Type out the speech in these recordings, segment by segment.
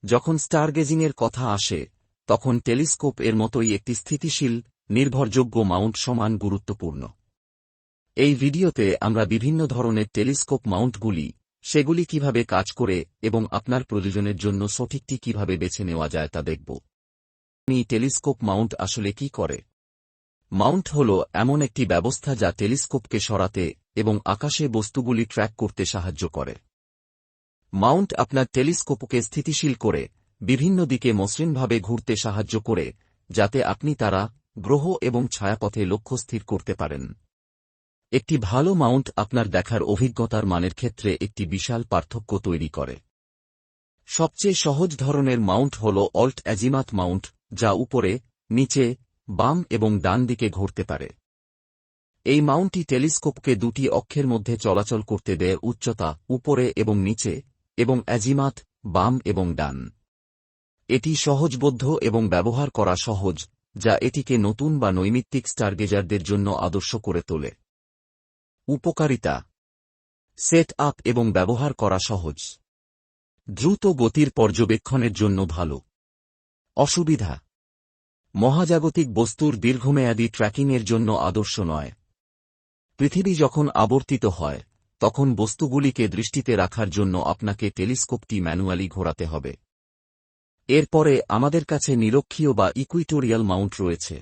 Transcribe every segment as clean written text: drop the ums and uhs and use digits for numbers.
যখন স্টারগেজিংয়ের কথা আসে তখন টেলিস্কোপ এর মতোই একটি স্থিতিশীল নির্ভরযোগ্য মাউন্ট সমান গুরুত্বপূর্ণ। এই ভিডিওতে আমরা বিভিন্ন ধরনের টেলিস্কোপ মাউন্টগুলি, সেগুলি কিভাবে কাজ করে এবং আপনার প্রয়োজনের জন্য সঠিকটি কিভাবে বেছে নেওয়া যায় তা দেখব। টেলিস্কোপ মাউন্ট আসলে কি করে? মাউন্ট হল এমন একটি ব্যবস্থা যা টেলিস্কোপকে সরাতে এবং আকাশে বস্তুগুলি ট্র্যাক করতে সাহায্য করে। মাউন্ট আপনার টেলিস্কোপকে স্থিতিশীল করে বিভিন্ন দিকে মসৃণভাবে ঘুরতে সাহায্য করে, যাতে আপনি তারা, গ্রহ এবং ছায়াপথে লক্ষ্য স্থির করতে পারেন। একটি ভালো মাউন্ট আপনার দেখার অভিজ্ঞতার মানের ক্ষেত্রে একটি বিশাল পার্থক্য তৈরি করে। সবচেয়ে সহজ ধরনের মাউন্ট হল অল্ট অ্যাজিমাথ মাউন্ট, যা উপরে, নিচে, বাম এবং ডান দিকে ঘুরতে পারে। এই মাউন্টটি টেলিস্কোপকে দুটি অক্ষের মধ্যে চলাচল করতে দেয়, উচ্চতা, উপরে এবং নিচে, এবং অ্যাজিমাথ, বাম এবং ডান। এটি সহজবোধ্য এবং ব্যবহার করা সহজ, যা এটিকে নতুন বা নৈমিত্তিক স্টারগেজারদের জন্য আদর্শ করে তোলে। উপকারিতা: সেট আপ এবং ব্যবহার করা সহজ। দ্রুত গতির পর্যবেক্ষণের জন্য ভালো। অসুবিধা: মহাজাগতিক বস্তুর দীর্ঘমেয়াদী ট্র্যাকিংয়ের জন্য আদর্শ নয়। পৃথিবী যখন আবর্তিত হয় তখন বস্তুগুলিকে দৃষ্টিতে রাখার জন্য আপনাকে টেলিস্কোপটি ম্যানুয়ালি ঘোরাতে হবে। এরপরে আমাদের কাছে নিরক্ষীয় বা ইকুইটোরিয়াল মাউন্ট রয়েছে।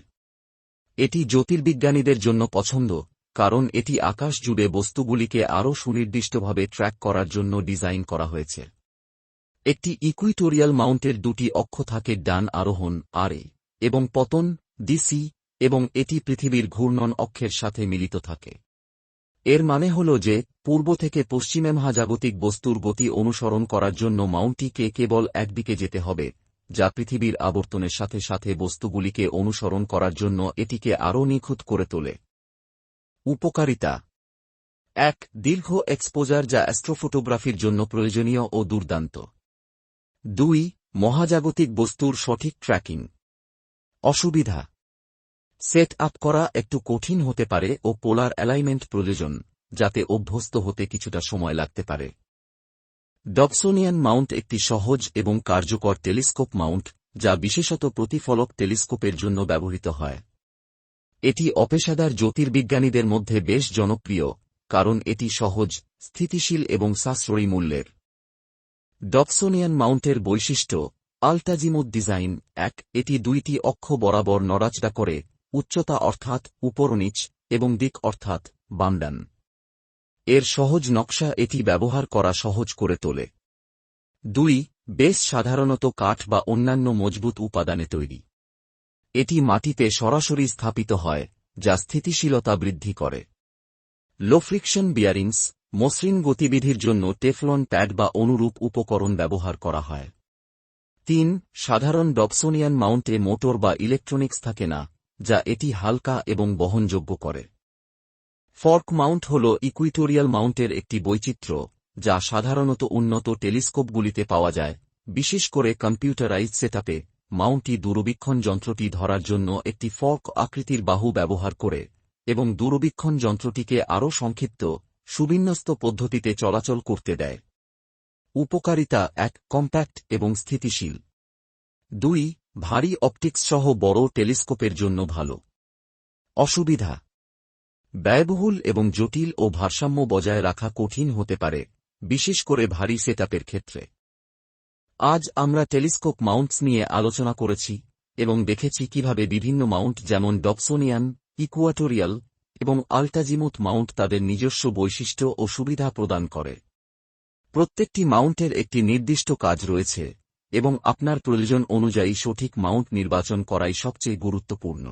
এটি জ্যোতির্বিজ্ঞানীদের জন্য পছন্দ, কারণ এটি আকাশ জুড়ে বস্তুগুলিকে আরও সুনির্দিষ্টভাবে ট্র্যাক করার জন্য ডিজাইন করা হয়েছে। একটি ইকুইটোরিয়াল মাউন্টের দুটি অক্ষ থাকে, ডান আরোহণ আরএ এবং পতন ডিসি, এবং এটি পৃথিবীর ঘূর্ণন অক্ষের সাথে মিলিত থাকে। এর মানে হল যে পূর্ব থেকে পশ্চিমে মহাজাগতিক বস্তুর গতি অনুসরণ করার জন্য মাউন্টটিকে কেবল একদিকে যেতে হবে, যা পৃথিবীর আবর্তনের সাথে সাথে বস্তুগুলিকে অনুসরণ করার জন্য এটিকে আরও নিখুঁত করে তোলে। উপকারিতা: ১. দীর্ঘ এক্সপোজার, যা অ্যাস্ট্রোফটোগ্রাফির জন্য প্রয়োজনীয় ও দুর্দান্ত। ২. মহাজাগতিক বস্তুর সঠিক ট্র্যাকিং। অসুবিধা: সেট আপ করা একটু কঠিন হতে পারে ও পোলার অ্যালাইনমেন্ট প্রয়োজন, যাতে অভ্যস্ত হতে কিছুটা সময় লাগতে পারে। ডবসনিয়ান মাউন্ট একটি সহজ এবং কার্যকর টেলিস্কোপ মাউন্ট, যা বিশেষত প্রতিফলক টেলিস্কোপের জন্য ব্যবহৃত হয়। এটি অপেশাদার জ্যোতির্বিজ্ঞানীদের মধ্যে বেশ জনপ্রিয়, কারণ এটি সহজ, স্থিতিশীল এবং সাশ্রয়ী মূল্যের। ডবসনিয়ান মাউন্টের বৈশিষ্ট্য: আলটাজিমুথ ডিজাইন। ১. এটি দুইটি অক্ষ বরাবর নড়াচড়া করে, উচ্চতা অর্থাৎ উপর নিচ, এবং দিক অর্থাৎ বাম ডান। এর সহজ নকশা এটি ব্যবহার করা সহজ করে তোলে। ২. বেস সাধারণত কাঠ বা অন্যান্য মজবুত উপাদানে তৈরি। এটি মাটিতে সরাসরি স্থাপিত হয়, যা স্থিতিশীলতা বৃদ্ধি করে। লো ফ্রিকশন বিয়ারিংস। মসৃণ গতিবিধির জন্য টেফলন প্যাড বা অনুরূপ উপকরণ ব্যবহার করা হয়। ৩. সাধারণ ডবসনিয়ান মাউন্টে মোটর বা ইলেকট্রনিক্স থাকে না, যা এটি হালকা এবং বহনযোগ্য করে। ফর্ক মাউন্ট হল ইকুইটোরিয়াল মাউন্টের একটি বৈচিত্র্য, যা সাধারণত উন্নত টেলিস্কোপগুলিতে পাওয়া যায়, বিশেষ করে কম্পিউটারাইজড সেটআপে। মাউন্টটি দূরবীক্ষণ যন্ত্রটি ধরার জন্য একটি ফর্ক আকৃতির বাহু ব্যবহার করে, এবং দূরবীক্ষণ যন্ত্রটিকে আরও সংক্ষিপ্ত, সুবিন্যস্ত পদ্ধতিতে চলাচল করতে দেয়। উপকারিতা: ১. কম্প্যাক্ট এবং স্থিতিশীল। ২. ভারী অপটিক্স সহ বড় টেলিস্কোপের জন্য ভালো। অসুবিধা: ব্যয়বহুল এবং জটিল ও ভারসাম্য বজায় রাখা কঠিন হতে পারে, বিশেষ করে ভারী সেটআপের ক্ষেত্রে। আজ আমরা টেলিস্কোপ মাউন্টস নিয়ে আলোচনা করেছি এবং দেখেছি কিভাবে বিভিন্ন মাউন্ট যেমন ডবসনিয়ান, ইকুয়াটোরিয়াল এবং আলটাজিমুথ মাউন্ট তাদের নিজস্ব বৈশিষ্ট্য ও সুবিধা প্রদান করে। প্রত্যেকটি মাউন্টের একটি নির্দিষ্ট কাজ রয়েছে, এবং আপনার প্রয়োজন অনুযায়ী সঠিক মাউন্ট নির্বাচন করাই সবচেয়ে গুরুত্বপূর্ণ।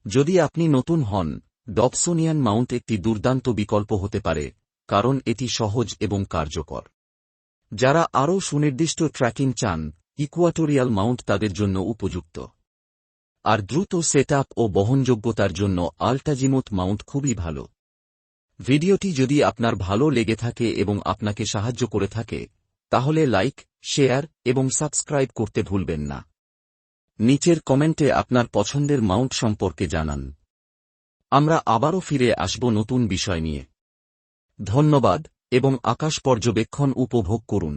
যদি আপনি নতুন হন, ডবসনিয়ান মাউন্ট একটি দুর্দান্ত বিকল্প হতে পারে, কারণ এটি সহজ এবং কার্যকর। যারা আরও সুনির্দিষ্ট ট্র্যাকিং চান, ইকুয়াটোরিয়াল মাউন্ট তাদের জন্য উপযুক্ত। আর দ্রুত সেটআপ ও বহনযোগ্যতার জন্য আলটাজিমুথ মাউন্ট খুবই ভালো। ভিডিওটি যদি আপনার ভালো লেগে থাকে এবং আপনাকে সাহায্য করে থাকে, তাহলে লাইক, শেয়ার এবং সাবস্ক্রাইব করতে ভুলবেন না। নিচের কমেন্টে আপনার পছন্দের মাউন্ট সম্পর্কে জানান। আমরা আবারও ফিরে আসব নতুন বিষয় নিয়ে। ধন্যবাদ এবং আকাশ পর্যবেক্ষণ উপভোগ করুন।